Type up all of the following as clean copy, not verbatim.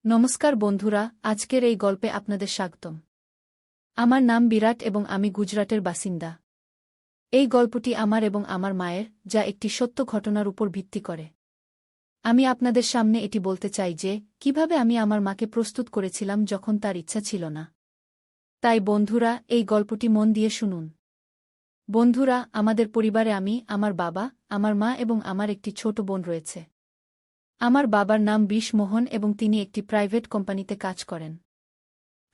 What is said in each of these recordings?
নমস্কার বন্ধুরা, আজকের এই গল্পে আপনাদের স্বাগতম। আমার নাম বিরাট এবং আমি গুজরাটের বাসিন্দা। এই গল্পটি আমার এবং আমার মায়ের, যা একটি সত্য ঘটনার উপর ভিত্তি করে। আমি আপনাদের সামনে এটি বলতে চাই যে কিভাবে আমি আমার মাকে প্রস্তুত করেছিলাম যখন তার ইচ্ছা ছিল না। তাই বন্ধুরা, এই গল্পটি মন দিয়ে শুনুন। বন্ধুরা, আমাদের পরিবারে আমি, আমার বাবা, আমার মা এবং আমার একটি ছোট বোন রয়েছে। আমার বাবার নাম মোহন এবং তিনি একটি প্রাইভেট কোম্পানিতে কাজ করেন।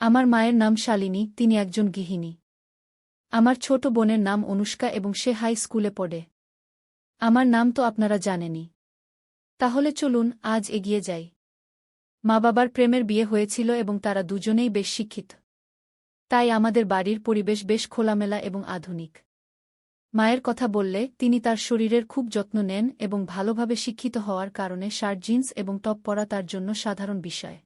আমার মায়ের নাম শালিনী, তিনি একজন গৃহিণী। আমার ছোট বোনের নাম অনুষ্কা এবং সে হাই স্কুলে পড়ে। আমার নাম তো আপনারা জানেনই। তাহলে চলুন আজ এগিয়ে যাই। মা বাবার প্রেমের বিয়ে হয়েছিল এবং তারা দুজনেই বেশ শিক্ষিত। তাই আমাদের বাড়ির পরিবেশ বেশ খোলামেলা এবং আধুনিক। মায়ের কথা বললে তিনি তার শরীরের খুব যত্ন নেন এবং ভালোভাবে শিক্ষিত হওয়ার কারণে শার্ট জিন্স এবং টপ পরা তার জন্য সাধারণ বিষয়।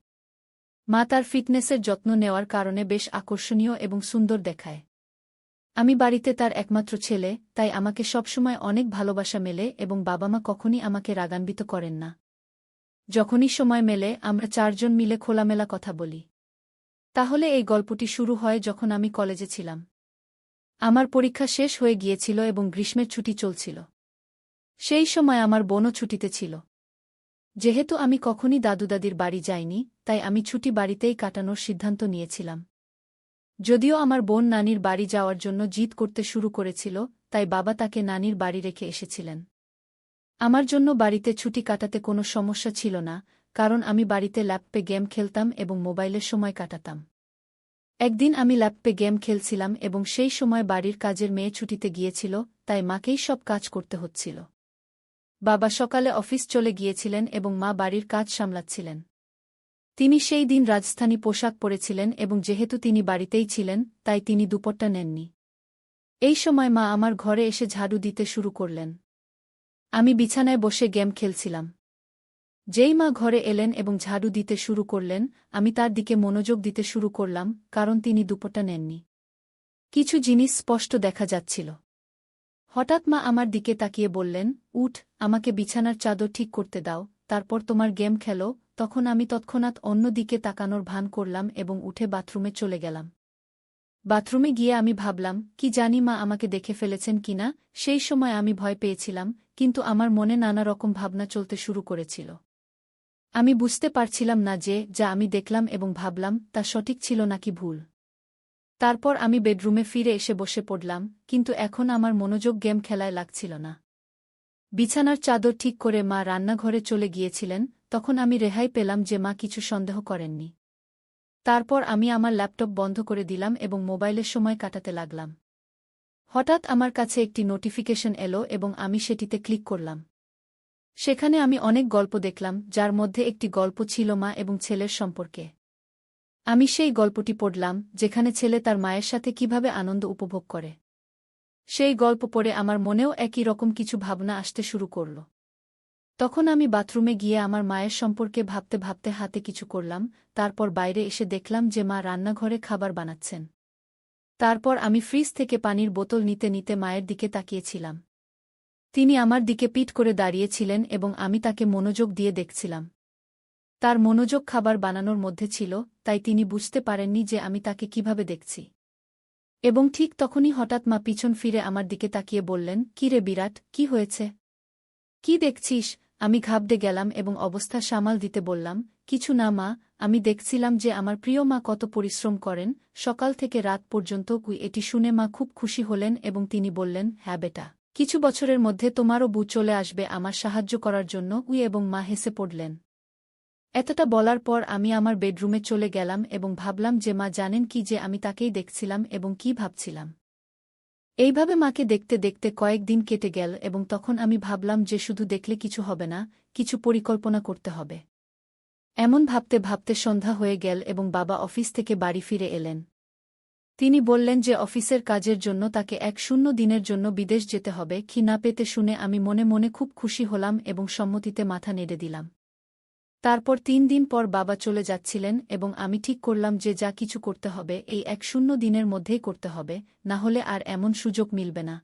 মা তার ফিটনেসের যত্ন নেওয়ার কারণে বেশ আকর্ষণীয় এবং সুন্দর দেখায়। আমি বাড়িতে তার একমাত্র ছেলে, তাই আমাকে সবসময় অনেক ভালোবাসা মেলে এবং বাবা মা কখনই আমাকে রাগান্বিত করেন না। যখনই সময় মেলে আমরা চারজন মিলে খোলামেলা কথা বলি। তাহলে এই গল্পটি শুরু হয় যখন আমি কলেজে ছিলাম। আমার পরীক্ষা শেষ হয়ে গিয়েছিল এবং গ্রীষ্মের ছুটি চলছিল। সেই সময় আমার বোনও ছুটিতে ছিল। যেহেতু আমি কখনই দাদু দাদির বাড়ি যাইনি, তাই আমি ছুটি বাড়িতেই কাটানোর সিদ্ধান্ত নিয়েছিলাম। যদিও আমার বোন নানির বাড়ি যাওয়ার জন্য জিদ করতে শুরু করেছিল, তাই বাবা তাকে নানির বাড়ি রেখে এসেছিলেন। আমার জন্য বাড়িতে ছুটি কাটাতে কোনো সমস্যা ছিল না, কারণ আমি বাড়িতে ল্যাপটপে গেম খেলতাম এবং মোবাইলের সময় কাটাতাম। একদিন আমি ল্যাপটপে গেম খেলছিলাম এবং সেই সময় বাড়ির কাজের মেয়ে ছুটিতে গিয়েছিল, তাই মাকেই সব কাজ করতে হচ্ছিল। বাবা সকালে অফিস চলে গিয়েছিলেন এবং মা বাড়ির কাজ সামলাচ্ছিলেন। তিনি সেই দিন রাজস্থানী পোশাক পরেছিলেন এবং যেহেতু তিনি বাড়িতেই ছিলেন, তাই তিনি দুপুরটা নেননি। এই সময় মা আমার ঘরে এসে ঝাড়ু দিতে শুরু করলেন। আমি বিছানায় বসে গেম খেলছিলাম। যেই মা ঘরে এলেন এবং ঝাড়ু দিতে শুরু করলেন, আমি তার দিকে মনোযোগ দিতে শুরু করলাম, কারণ তিনি দুপুরটা নেননি। কিছু জিনিস স্পষ্ট দেখা যাচ্ছিল। হঠাৎ মা আমার দিকে তাকিয়ে বললেন, উঠ, আমাকে বিছানার চাদর ঠিক করতে দাও, তারপর তোমার গেম খেলো। তখন আমি তৎক্ষণাৎ অন্য দিকে তাকানোর ভান করলাম এবং উঠে বাথরুমে চলে গেলাম। বাথরুমে গিয়ে আমি ভাবলাম, কি জানি মা আমাকে দেখে ফেলেছেন কিনা। সেই সময় আমি ভয় পেয়েছিলাম, কিন্তু আমার মনে নানা রকম ভাবনা চলতে শুরু করেছিল। আমি বুঝতে পারছিলাম না যে যা আমি দেখলাম এবং ভাবলাম তা সঠিক ছিল নাকি ভুল। তারপর আমি বেডরুমে ফিরে এসে বসে পড়লাম, কিন্তু এখন আমার মনোযোগ গেম খেলায় লাগছিল না। বিছানার চাদর ঠিক করে মা রান্নাঘরে চলে গিয়েছিলেন, তখন আমি রেহাই পেলাম যে মা কিছু সন্দেহ করেননি। তারপর আমি আমার ল্যাপটপ বন্ধ করে দিলাম এবং মোবাইলের সময় কাটাতে লাগলাম। হঠাৎ আমার কাছে একটি নোটিফিকেশন এলো এবং আমি সেটিতে ক্লিক করলাম। সেখানে আমি অনেক গল্প দেখলাম, যার মধ্যে একটি গল্প ছিল মা এবং ছেলের সম্পর্কে। আমি সেই গল্পটি পড়লাম, যেখানে ছেলে তার মায়ের সাথে কিভাবে আনন্দ উপভোগ করে। সেই গল্প পড়ে আমার মনেও একই রকম কিছু ভাবনা আসতে শুরু করল। তখন আমি বাথরুমে গিয়ে আমার মায়ের সম্পর্কে ভাবতে ভাবতে হাতে কিছু করলাম, তারপর বাইরে এসে দেখলাম যে মা রান্নাঘরে খাবার বানাচ্ছেন। তারপর আমি ফ্রিজ থেকে পানির বোতল নিতে নিতে মায়ের দিকে তাকিয়েছিলাম। তিনি আমার দিকে পিঠ করে দাঁড়িয়েছিলেন এবং আমি তাকে মনোযোগ দিয়ে দেখছিলাম। তার মনোযোগ খাবার বানানোর মধ্যে ছিল, তাই তিনি বুঝতে পারেননি যে আমি তাকে কিভাবে দেখছি। এবং ঠিক তখনই হঠাৎ মা পিছন ফিরে আমার দিকে তাকিয়ে বললেন, কি রে বিরাট, কি হয়েছে? কি দেখছিস? আমি ঘাবড়ে গেলাম এবং অবস্থা সামাল দিতে বললাম, কিছু না মা, আমি দেখছিলাম যে আমার প্রিয় মা কত পরিশ্রম করেন, সকাল থেকে রাত পর্যন্ত। এটি শুনে মা খুব খুশি হলেন এবং তিনি বললেন, হ্যাঁ বেটা, কিছু বছরের মধ্যে তোমারও বউ চলে আসবে আমার সাহায্য করার জন্য। এবং মা হেসে পড়লেন। এতটা বলার পর আমি আমার বেডরুমে চলে গেলাম এবং ভাবলাম যে মা জানেন কি যে আমি তাকেই দেখছিলাম এবং কি ভাবছিলাম। এইভাবে মাকে দেখতে দেখতে কয়েকদিন কেটে গেল এবং তখন আমি ভাবলাম যে শুধু দেখলে কিছু হবে না, কিছু পরিকল্পনা করতে হবে। এমন ভাবতে ভাবতে সন্ধ্যা হয়ে গেল এবং বাবা অফিস থেকে বাড়ি ফিরে এলেন। তিনি বললেন যে অফিসের কাজের জন্য তাকে 1 দিনের জন্য বিদেশ যেতে হবে। কি না পেতে শুনে আমি মনে মনে খুব খুশি হলাম এবং সম্মতিতে মাথা নেড়ে দিলাম। তারপর 3 দিন পর বাবা চলে যাচ্ছিলেন এবং আমি ঠিক করলাম যে যা কিছু করতে হবে এই 1 দিনের মধ্যেই করতে হবে, না হলে আর এমন সুযোগ মিলবে না।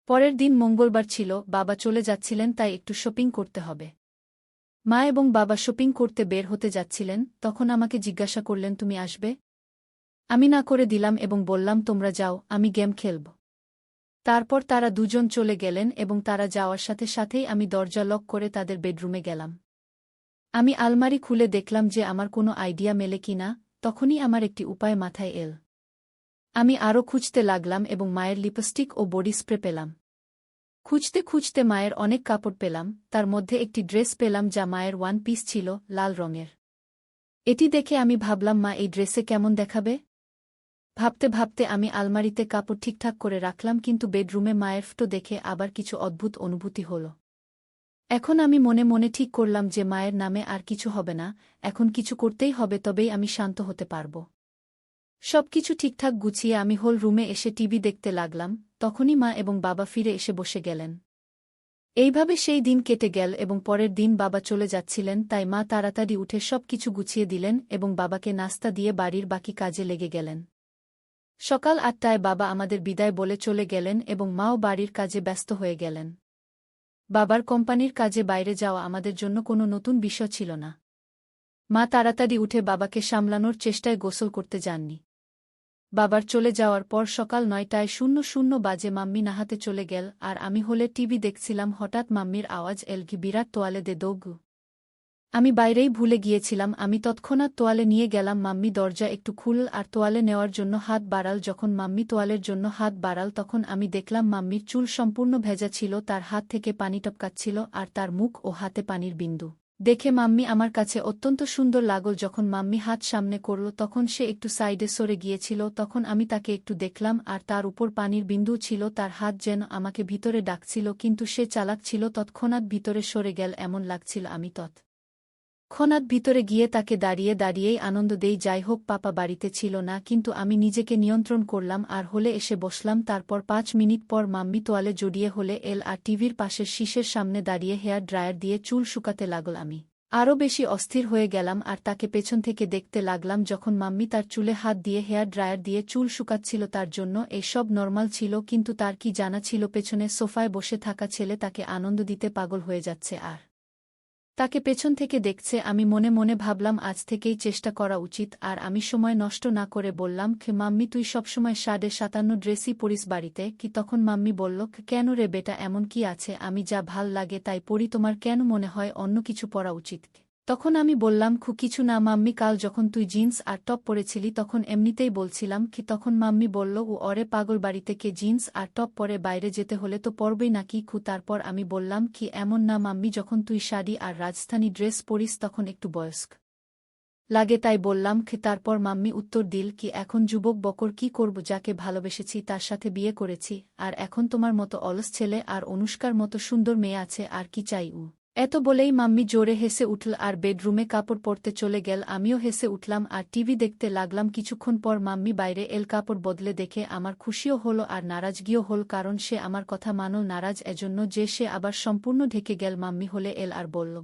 পরের দিন মঙ্গলবার ছিল, বাবা চলে যাচ্ছিলেন, তাই একটু শপিং করতে হবে। মা এবং বাবা শপিং করতে বের হতে যাচ্ছিলেন, তখন আমাকে জিজ্ঞাসা করলেন, তুমি আসবে? আমি না করে দিলাম এবং বললাম, তোমরা যাও, আমি গেম খেলব। তারপর তারা দুজন চলে গেলেন এবং তারা যাওয়ার সাথে সাথেই আমি দরজা লক করে তাদের বেডরুমে গেলাম। আমি আলমারি খুলে দেখলাম যে আমার কোনো আইডিয়া মেলে কিনা, তখনই আমার একটি উপায় মাথায় এল। আমি আরও খুঁজতে লাগলাম এবং মায়ের লিপস্টিক ও বডি স্প্রে পেলাম। খুঁজতে খুঁজতে মায়ের অনেক কাপড় পেলাম, তার মধ্যে একটি ড্রেস পেলাম যা মায়ের ওয়ান পিস ছিল, লাল রঙের। এটি দেখে আমি ভাবলাম, মা এই ড্রেসে কেমন দেখাবে? ভাবতে ভাবতে আমি আলমারিতে কাপড় ঠিকঠাক করে রাখলাম, কিন্তু বেডরুমে মায়ের ফটো দেখে আবার কিছু অদ্ভুত অনুভূতি হল। এখন আমি মনে মনে ঠিক করলাম যে মায়ের নামে আর কিছু হবে না, এখন কিছু করতেই হবে, তবেই আমি শান্ত হতে পারব। সবকিছু ঠিকঠাক গুছিয়ে আমি হোল রুমে এসে টিভি দেখতে লাগলাম, তখনই মা এবং বাবা ফিরে এসে বসে গেলেন। এইভাবে সেই দিন কেটে গেল এবং পরের দিন বাবা চলে যাচ্ছিলেন, তাই মা তাড়াতাড়ি উঠে সবকিছু গুছিয়ে দিলেন এবং বাবাকে নাস্তা দিয়ে বাড়ির বাকি কাজে লেগে গেলেন। সকাল ৮টায় বাবা আমাদের বিদায় বলে চলে গেলেন এবং মাও বাড়ির কাজে ব্যস্ত হয়ে গেলেন। বাবার কোম্পানির কাজে বাইরে যাওয়া আমাদের জন্য কোনো নতুন বিষয় ছিল না। মা তাড়াতাড়ি উঠে বাবাকে সামলানোর চেষ্টায় গোসল করতে যাননি। বাবার চলে যাওয়ার পর সকাল ৯:০০ বাজে মাম্মি নাহাতে চলে গেল আর আমি হলে টিভি দেখছিলাম। হঠাৎ মাম্মির আওয়াজ এল, কি বিরাট তোয়ালে দে দোগু। আমি বাইরেই ভুলে গিয়েছিলাম। আমি তৎক্ষণাৎ তোয়ালে নিয়ে গেলাম। মাম্মি দরজা একটু খুলল আর তোয়ালে নেওয়ার জন্য হাত বাড়াল। যখন মাম্মি তোয়ালের জন্য হাত বাড়াল তখন আমি দেখলাম মাম্মির চুল সম্পূর্ণ ভেজা ছিল, তার হাত থেকে পানি টপকাচ্ছিল আর তার মুখ ও হাতে পানির বিন্দু দেখে মাম্মি আমার কাছে অত্যন্ত সুন্দর লাগল। যখন মাম্মি হাত সামনে করল তখন সে একটু সাইডে সরে গিয়েছিল, তখন আমি তাকে একটু দেখলাম আর তার উপর পানির বিন্দু ছিল। তার হাত যেন আমাকে ভিতরে ডাকছিল, কিন্তু সে চালাক ছিল, তৎক্ষণাৎ ভিতরে সরে গেল এমন লাগছিল। আমি ক্ষণাৎ ভিতরে গিয়ে তাকে দাঁড়িয়ে দাঁড়িয়েই আনন্দ দেই। যাই হোক, পাপা বাড়িতে ছিল না, কিন্তু আমি নিজেকে নিয়ন্ত্রণ করলাম আর হলে এসে বসলাম। তারপর ৫ মিনিট পর মাম্মি তোয়ালে জড়িয়ে হলে এল আর টিভির পাশের শীষের সামনে দাঁড়িয়ে হেয়ার ড্রায়ার দিয়ে চুল শুকাতে লাগল। আমি আরও বেশি অস্থির হয়ে গেলাম আর তাকে পেছন থেকে দেখতে লাগলাম। যখন মাম্মি তার চুলে হাত দিয়ে হেয়ার ড্রায়ার দিয়ে চুল শুকাচ্ছিল তার জন্য এসব নর্মাল ছিল, কিন্তু তার কি জানা ছিল পেছনে সোফায় বসে থাকা ছেলে তাকে আনন্দ দিতে পাগল হয়ে যাচ্ছে আর তাকে পেছন থেকে দেখছে। আমি মনে মনে ভাবলাম আজ থেকেই চেষ্টা করা উচিত। আর আমি সময় নষ্ট না করে বললাম, মাম্মি তুই সবসময় ৫৭ ড্রেসই পরিস বাড়িতে কি? তখন মাম্মি বলল, কেন রে বেটা, এমন কি আছে? আমি যা ভাল লাগে তাই পরি, তোমার কেন মনে হয় অন্য কিছু পরা উচিত? তখন আমি বললাম, কিছু না মাম্মি, কাল যখন তুই জিন্স আর টপ পরেছিলি তখন এমনিতেই বলছিলাম কি? তখন মাম্মি বলল, ও অরে পাগল, বাড়িতে কে জিন্স আর টপ পরে বাইরে যেতে হলে তো পরবেই নাকি? তারপর আমি বললাম, কি এমন না মাম্মি, যখন তুই শাড়ি আর রাজস্থানী ড্রেস পরিস তখন একটু বয়স্ক লাগে তাই বললাম। তারপর মাম্মি উত্তর দিল, কি এখন যুবক বকর কি করব? যাকে ভালোবেসেছি তার সাথে বিয়ে করেছি, আর এখন তোমার মতো অলস ছেলে আর অনুষ্কার মতো সুন্দর মেয়ে আছে, আর কি চাই? এত বলেই মাম্মি জোরে হেসে উঠল আর বেডরুমে কাপড় পরতে চলে গেল। আমিও হেসে উঠলাম আর টিভি দেখতে লাগলাম। কিছুক্ষণ পর মাম্মি বাইরে এল। কাপড় বদলে দেখে আমার খুশিও হলো আর নারাজগিও হল, কারণ সে আমার কথা মানল। নারাজ এজন্য যে সে আবার সম্পূর্ণ ঢেকে গেল। মাম্মি হলে এল আর বলল,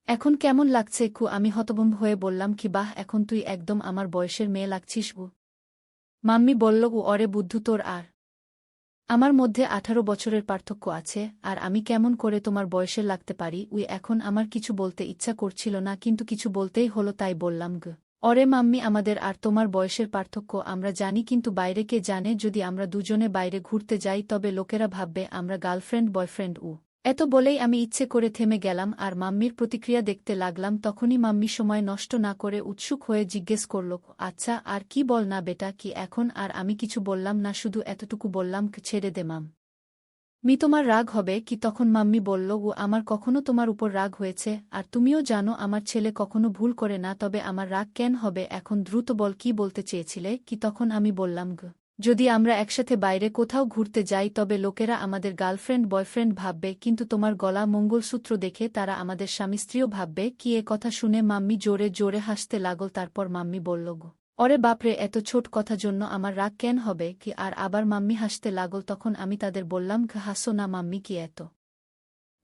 এখন কেমন লাগছে? আমি হতভম্ব হয়ে বললাম, কি বাহ, এখন তুই একদম আমার বয়সের মেয়ে লাগছিস। মাম্মি বলল, অরে বুদ্ধু, তোর আর আমার মধ্যে ১৮ বছরের পার্থক্য আছে, আর আমি কেমন করে তোমার বয়সের লাগতে পারি? এখন আমার কিছু বলতে ইচ্ছা করছিল না, কিন্তু কিছু বলতেই হলো, তাই বললাম, অরে মাম্মি, আমাদের আর তোমার বয়সের পার্থক্য আমরা জানি, কিন্তু বাইরে কে জানে? যদি আমরা দুজনে বাইরে ঘুরতে যাই তবে লোকেরা ভাববে আমরা গার্লফ্রেন্ড বয়ফ্রেন্ড। এত বলেই আমি ইচ্ছে করে থেমে গেলাম আর মাম্মির প্রতিক্রিয়া দেখতে লাগলাম। তখনই মাম্মি সময় নষ্ট না করে উৎসুক হয়ে জিজ্ঞেস করল, আচ্ছা আর কি বল না বেটা, কি এখন? আর আমি কিছু বললাম না, শুধু এতটুকু বললাম, ছেড়ে দে মাম্মি, তোমার রাগ হবে কি? তখন মাম্মি বলল, আমার কখনো তোমার উপর রাগ হয়েছে? আর তুমিও জানো আমার ছেলে কখনো ভুল করে না, তবে আমার রাগ কেন হবে? এখন দ্রুত বল, কি বলতে চেয়েছিলে কি? তখন আমি বললাম, যদি আমরা একসাথে বাইরে কোথাও ঘুরতে যাই তবে লোকেরা আমাদের গার্লফ্রেন্ড বয়ফ্রেন্ড ভাববে, কিন্তু তোমার গলা মঙ্গলসূত্র দেখে তারা আমাদের স্বামী স্ত্রীও ভাববে। কি? এ কথা শুনে মাম্মি জোরে জোরে হাসতে লাগল। তারপর মাম্মি বলল, অরে বাপরে, এত ছোট কথা জন্য আমার রাগ কেন হবে কি? আর আবার মাম্মি হাসতে লাগল। তখন আমি তাদের বললাম, হাসো না মাম্মি, কি এত?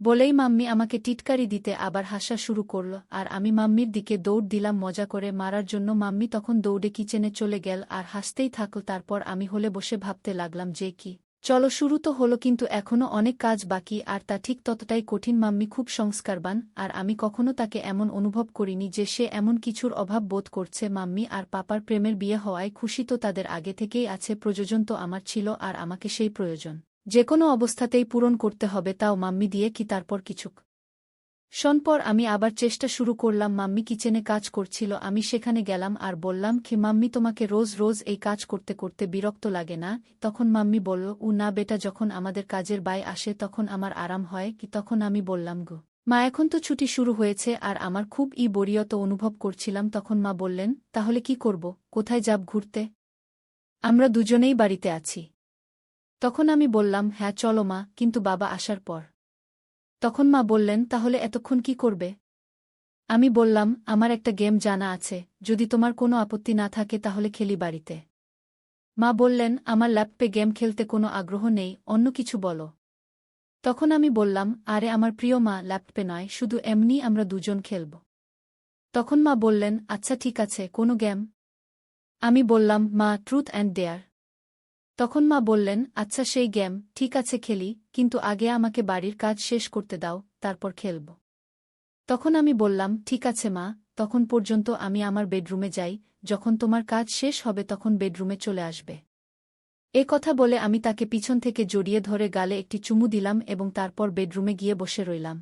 বলেই মাম্মি আমাকে টিটকারি দিতে আবার হাসা শুরু করল আর আমি মাম্মির দিকে দৌড় দিলাম মজা করে মারার জন্য। মাম্মি তখন দৌড়ে কিচেনে চলে গেল আর হাসতেই থাকল। তারপর আমি হলে বসে ভাবতে লাগলাম যে কি চলো, শুরু তো হলো, কিন্তু এখনও অনেক কাজ বাকি, আর তা ঠিক ততটাই কঠিন। মাম্মি খুব সংস্কারবান, আর আমি কখনো তাকে এমন অনুভব করিনি যে সে এমন কিছুর অভাব বোধ করছে। মাম্মি আর পাপার প্রেমের বিয়ে হওয়ায় খুশি তো তাদের আগে থেকেই আছে, প্রয়োজন তো আমার ছিল, আর আমাকে সেই প্রয়োজন যে কোনো অবস্থাতেই পূরণ করতে হবে, তাও মাম্মি দিয়ে কি। তারপর কিছুক শোন পর আমি আবার চেষ্টা শুরু করলাম। মাম্মি কিচেনে কাজ করছিল, আমি সেখানে গেলাম আর বললাম, কি মাম্মি, তোমাকে রোজ রোজ এই কাজ করতে করতে বিরক্ত লাগে না? তখন মাম্মি বলল, না বেটা, যখন আমাদের কাজের বাই আসে তখন আমার আরাম হয়। কি তখন আমি বললাম, গো মা, এখন তো ছুটি শুরু হয়েছে আর আমার খুব বরিয়ত অনুভব করছিলাম। তখন মা বললেন, তাহলে কি করব, কোথায় যাব ঘুরতে? আমরা দুজনেই বাড়িতে আছি। তখন আমি বললাম, হ্যাঁ চলো মা, কিন্তু বাবা আসার পর। তখন মা বললেন, তাহলে এতক্ষণ কি করবে? আমি বললাম, আমার একটা গেম জানা আছে, যদি তোমার কোনো আপত্তি না থাকে তাহলে খেলি বাড়িতে। মা বললেন, আমার ল্যাপটপে গেম খেলতে কোনো আগ্রহ নেই, অন্য কিছু বলো। তখন আমি বললাম, আরে আমার প্রিয় মা, ল্যাপটপে নয়, শুধু এমনি আমরা দুজন খেলব। তখন মা বললেন, আচ্ছা ঠিক আছে, কোনো গেম? আমি বললাম, মা, ট্রুথ অ্যান্ড ডেয়ার। তখন মা বললেন, আচ্ছা সেই গেম, ঠিক আছে খেলি, কিন্তু আগে আমাকে বাড়ির কাজ শেষ করতে দাও, তারপর খেলব। তখন আমি বললাম, ঠিক আছে মা, তখন পর্যন্ত আমি আমার বেডরুমে যাই, যখন তোমার কাজ শেষ হবে তখন বেডরুমে চলে আসবে। এ কথা বলে আমি তাকে পিছন থেকে জড়িয়ে ধরে গালে একটি চুমু দিলাম এবং তারপর বেডরুমে গিয়ে বসে রইলাম।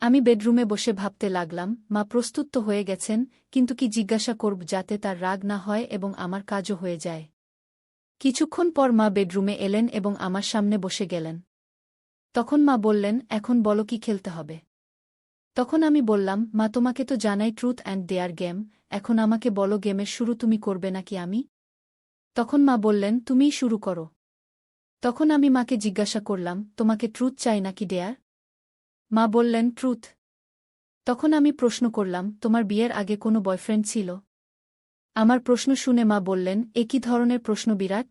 আমি বেডরুমে বসে ভাবতে লাগলাম, মা প্রস্তুত তো হয়ে গেছেন, কিন্তু কি জিজ্ঞাসা করব যাতে তার রাগ না হয় এবং আমার কাজও হয়ে যায়। কিছুক্ষণ পর মা বেডরুমে এলেন এবং আমার সামনে বসে গেলেন। তখন মা বললেন, এখন বলো কি খেলতে হবে? তখন আমি বললাম, মা, তোমাকে তো জানাই ট্রুথ অ্যান্ড ডেয়ার গেম, এখন আমাকে বলো গেমের শুরু তুমি করবে নাকি আমি? তখন মা বললেন, তুমিই শুরু করো। তখন আমি মাকে জিজ্ঞাসা করলাম, তোমাকে ট্রুথ চাই নাকি ডেয়ার? মা বললেন, ট্রুথ। তখন আমি প্রশ্ন করলাম, তোমার বিয়ের আগে কোনো বয়ফ্রেন্ড ছিল? আমার প্রশ্ন শুনে মা বললেন, এ কী ধরনের প্রশ্ন বিরাট?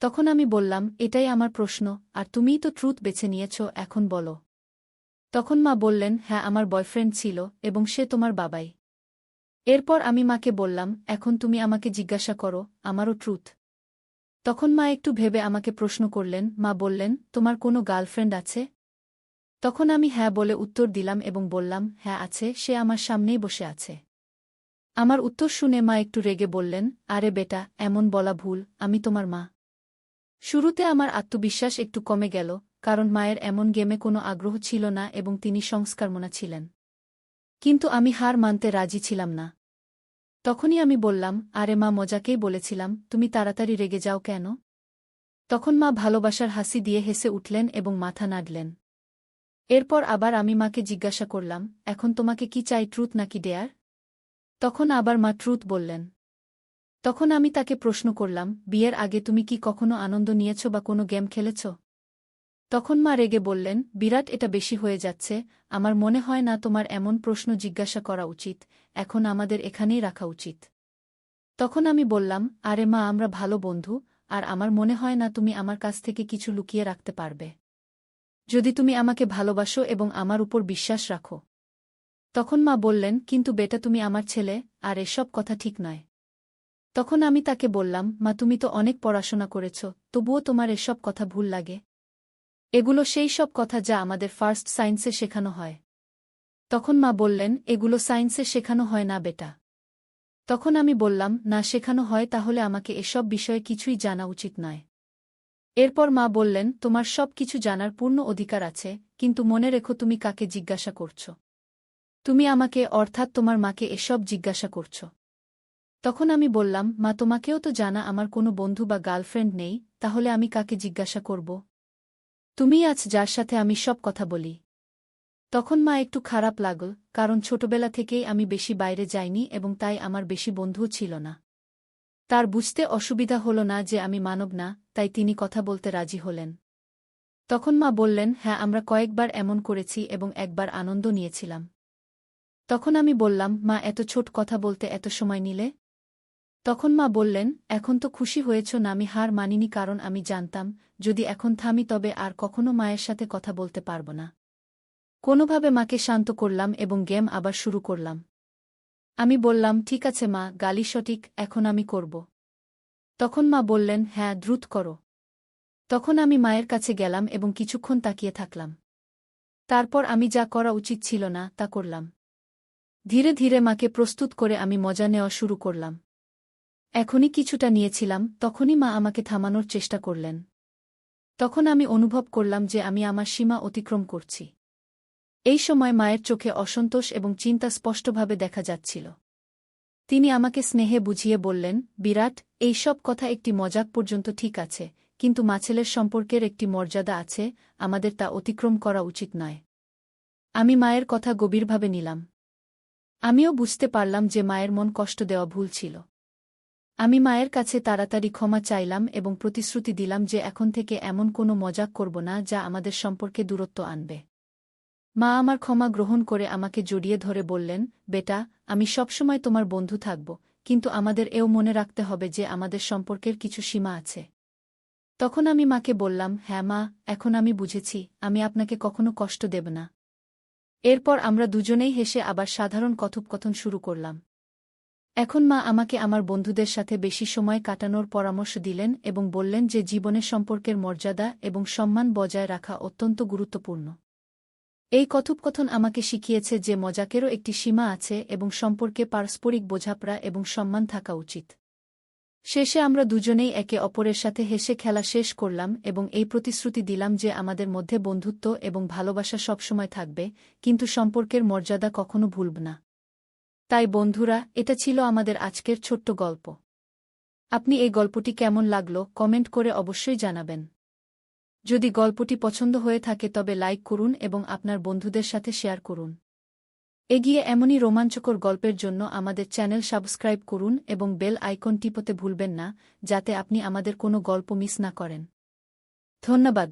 তখন আমি বললাম, এটাই আমার প্রশ্ন, আর তুমিই তো ট্রুথ বেছে নিয়েছ, এখন বলো। তখন মা বললেন, হ্যাঁ আমার বয়ফ্রেন্ড ছিল, এবং সে তোমার বাবাই। এরপর আমি মাকে বললাম, এখন তুমি আমাকে জিজ্ঞাসা করো, আমারও ট্রুথ। তখন মা একটু ভেবে আমাকে প্রশ্ন করলেন, মা বললেন, তোমার কোনো গার্লফ্রেন্ড আছে? তখন আমি হ্যাঁ বলে উত্তর দিলাম এবং বললাম, হ্যাঁ আছে, সে আমার সামনেই বসে আছে। আমার উত্তর শুনে মা একটু রেগে বললেন, আরে বেটা, এমন বলা ভুল, আমি তোমার মা। শুরুতে আমার আত্মবিশ্বাস একটু কমে গেল, কারণ মায়ের এমন গেমে কোনো আগ্রহ ছিল না এবং তিনি সংস্কারমনা ছিলেন। কিন্তু আমি হার মানতে রাজি ছিলাম না। তখনই আমি বললাম, আরে মা, মজাকেই বলেছিলাম, তুমি তাড়াতাড়ি রেগে যাও কেন? তখন মা ভালোবাসার হাসি দিয়ে হেসে উঠলেন এবং মাথা নাড়লেন। এরপর আবার আমি মাকে জিজ্ঞাসা করলাম, এখন তোমাকে কি চাই, ট্রুথ নাকি ডেয়ার? তখন আবার মা ট্রুথ বললেন। তখন আমি তাকে প্রশ্ন করলাম, বিয়ের আগে তুমি কি কখনো আনন্দ নিয়েছ বা কোনো গেম খেলেছ? তখন মা রেগে বললেন, বিরাট, এটা বেশি হয়ে যাচ্ছে, আমার মনে হয় না তোমার এমন প্রশ্ন জিজ্ঞাসা করা উচিত, এখন আমাদের এখানেই রাখা উচিত। তখন আমি বললাম, আরে মা, আমরা ভালো বন্ধু, আর আমার মনে হয় না তুমি আমার কাছ থেকে কিছু লুকিয়ে রাখতে পারবে, যদি তুমি আমাকে ভালোবাসো এবং আমার উপর বিশ্বাস রাখো। তখন মা বললেন, কিন্তু বেটা, তুমি আমার ছেলে, আর এসব কথা ঠিক নয়। তখন আমি তাকে বললাম, মা, তুমি তো অনেক পড়াশোনা করেছ, তবুও তোমার এসব কথা ভুল লাগে। এগুলো সেই সব কথা যা আমাদের ফার্স্ট সায়েন্সে শেখানো হয়। তখন মা বললেন, এগুলো সায়েন্সে শেখানো হয় না বেটা। তখন আমি বললাম, না শেখানো হয়, তাহলে আমাকে এসব বিষয়ে কিছুই জানা উচিত নয়। এরপর মা বললেন, তোমার সব কিছু জানার পূর্ণ অধিকার আছে, কিন্তু মনে রেখো তুমি কাকে জিজ্ঞাসা করছ। তুমি আমাকে, অর্থাৎ তোমার মাকে এসব জিজ্ঞাসা করছ। তখন আমি বললাম, মা, তোমাকেও তো জানা আমার কোনো বন্ধু বা গার্লফ্রেন্ড নেই, তাহলে আমি কাকে জিজ্ঞাসা করব? তুমিই আছ যার সাথে আমি সব কথা বলি। তখন মা একটু খারাপ লাগল, কারণ ছোটবেলা থেকেই আমি বেশি বাইরে যাইনি এবং তাই আমার বেশি বন্ধুও ছিল না। তার বুঝতে অসুবিধা হল না যে আমি মানব না, তাই তিনি কথা বলতে রাজি হলেন। তখন মা বললেন, হ্যাঁ আমরা কয়েকবার এমন করেছি এবং একবার আনন্দ নিয়েছিলাম। তখন আমি বললাম, মা, এত ছোট কথা বলতে এত সময় নিলে? তখন মা বললেন, এখন তো খুশি হয়েছ না? আমি হার মানিনি, কারণ আমি জানতাম, যদি এখন থামি তবে আর কখনো মায়ের সাথে কথা বলতে পারব না। কোনোভাবে মাকে শান্ত করলাম এবং গেম আবার শুরু করলাম। আমি বললাম, ঠিক আছে মা, গালি সঠিক, এখন আমি করব। তখন মা বললেন, হ্যাঁ দ্রুত করো। তখন আমি মায়ের কাছে গেলাম এবং কিছুক্ষণ তাকিয়ে থাকলাম। তারপর আমি যা করা উচিত ছিল না তা করলাম। ধীরে ধীরে মাকে প্রস্তুত করে আমি মজা নেওয়া শুরু করলাম। এখনই কিছুটা নিয়েছিলাম, তখনই মা আমাকে থামানোর চেষ্টা করলেন। তখন আমি অনুভব করলাম যে আমি আমার সীমা অতিক্রম করছি। এই সময় মায়ের চোখে অসন্তোষ এবং চিন্তা স্পষ্টভাবে দেখা যাচ্ছিল। তিনি আমাকে স্নেহে বুঝিয়ে বললেন, বিরাট, এই সব কথা একটি মজাক পর্যন্ত ঠিক আছে, কিন্তু মাছেলের সম্পর্কের একটি মর্যাদা আছে, আমাদের তা অতিক্রম করা উচিত নয়। আমি মায়ের কথা গভীরভাবে নিলাম। আমিও বুঝতে পারলাম যে মায়ের মন কষ্ট দেওয়া ভুল ছিল। আমি মায়ের কাছে তাড়াতাড়ি ক্ষমা চাইলাম এবং প্রতিশ্রুতি দিলাম যে এখন থেকে এমন কোনো মজাক করব না যা আমাদের সম্পর্কে দূরত্ব আনবে। মা আমার ক্ষমা গ্রহণ করে আমাকে জড়িয়ে ধরে বললেন, বেটা, আমি সবসময় তোমার বন্ধু থাকব, কিন্তু আমাদের এও মনে রাখতে হবে যে আমাদের সম্পর্কের কিছু সীমা আছে। তখন আমি মাকে বললাম, হ্যাঁ মা, এখন আমি বুঝেছি, আমি আপনাকে কখনো কষ্ট দেব না। এরপর আমরা দুজনেই হেসে আবার সাধারণ কথোপকথন শুরু করলাম। এখন মা আমাকে আমার বন্ধুদের সাথে বেশি সময় কাটানোর পরামর্শ দিলেন এবং বললেন যে জীবনে সম্পর্কের মর্যাদা এবং সম্মান বজায় রাখা অত্যন্ত গুরুত্বপূর্ণ। এই কথোপকথন আমাকে শিখিয়েছে যে মজাকেরও একটি সীমা আছে এবং সম্পর্কে পারস্পরিক বোঝাপড়া এবং সম্মান থাকা উচিত। শেষে আমরা দুজনেই একে অপরের সাথে হেসে খেলা শেষ করলাম এবং এই প্রতিশ্রুতি দিলাম যে আমাদের মধ্যে বন্ধুত্ব এবং ভালোবাসা সবসময় থাকবে, কিন্তু সম্পর্কের মর্যাদা কখনো ভুলব না। তাই বন্ধুরা, এটা ছিল আমাদের আজকের ছোট্ট গল্প। আপনি এই গল্পটি কেমন লাগলো কমেন্ট করে অবশ্যই জানাবেন। যদি গল্পটি পছন্দ হয়ে থাকে তবে লাইক করুন এবং আপনার বন্ধুদের সাথে শেয়ার করুন। এগিয়ে এমনই রোমাঞ্চকর গল্পের জন্য আমাদের চ্যানেল সাবস্ক্রাইব করুন এবং বেল আইকন টিপতে ভুলবেন না, যাতে আপনি আমাদের কোনো গল্প মিস না করেন। ধন্যবাদ।